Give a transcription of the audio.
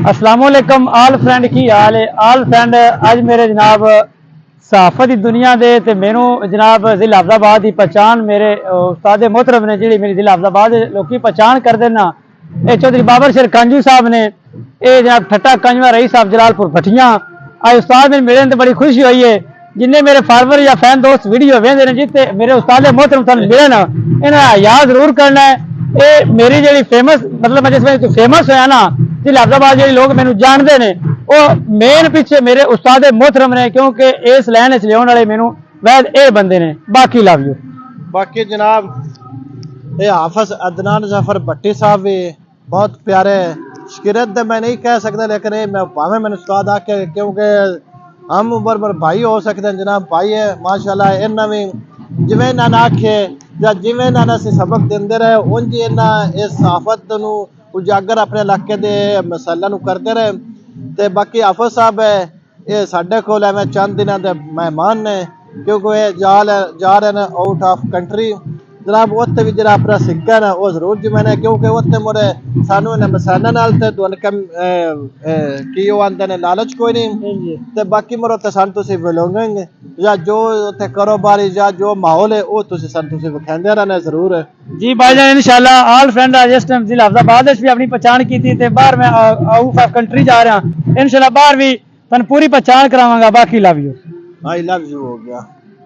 अस्सलामुअलैकुम आल फ्रेंड की हाल है। आल फ्रेंड अज मेरे जनाब सहाफत की दुनिया दे ते मैनू जनाब जिला हफ्जाबाद की पहचान मेरे उस्ताद मोहतरम ने जी मेरी जिला हफ्जाबाद लोग पहचान करते ना ये चौधरी बाबर शेर कंजू साहब ने ये जनाब ठट्टा कंजवा रही साहब जलालपुर भट्टियां आज उस्ताद ने मिले तो बड़ी खुशी हुई है। जिन्हें मेरे फॉलोवर या फैन दोस्त वीडियो वेंदे ने जिते मेरे उस्ताद मोहतरम तन मिले ना इन्हें याद जरूर करना है। ये मेरी जी फेमस मतलब मैं जिस फेमस होया ना जिला हफ्जाबाद जो लोग मैंने जानते हैं वो मेन पिछे मेरे उस्ताद मोहतरम ने क्योंकि इस लैन च लियाने वाले मैनू वैद ये बंदे ने। बाकी लव यू। बाकी जनाब ये हाफिज अदनान जफर भट्टी साहब भी बहुत प्यारे शिकरत मैं नहीं कह सकता लेकिन मैं भावे मैंने उस्ताद आके क्योंकि हम उम्र पर भाई हो सकते हैं जनाब भाई है माशाल्लाह इन्ना भी जिवें इन्हां ने आखे या जिवें इन्हां ने सबक देंदे रहे उंज इन्हां इस सहाफत नूं उजागर अपने इलाके के मसलों नूं करते रहे। तो बाकी हाफिज साहब है ये साडे कोल एवें चंद दिनों के मेहमान ने क्योंकि ये जा रहे हैं आउट ऑफ कंट्री जनाब उत्ते भी जरा अपना सिक्का ना वो जरूर जिम्मे क्योंकि उत्ते मुड़े सानू इन्हें मसाना नाल ते की वो आंदे ने लालच कोई नहीं ते बाकी मुड़े उत्ते सन तुसीं बिलोंगेंगे या जो उत्ते कारोबारी या जो माहौल है वो तुसीं सन तुसीं विखांदे रहना जरूर है जी भाईजान इंशाल्लाह आल फ्रेंड आज इस टाइम जिला हफ्जाबाद भी अपनी पहचान की थी ते बाहर मैं आउट ऑफ कंट्री जा रहा इंशाल्लाह बाहर भी तन पूरी पहचान करावांगा। बाकी love you. I love you हो गया।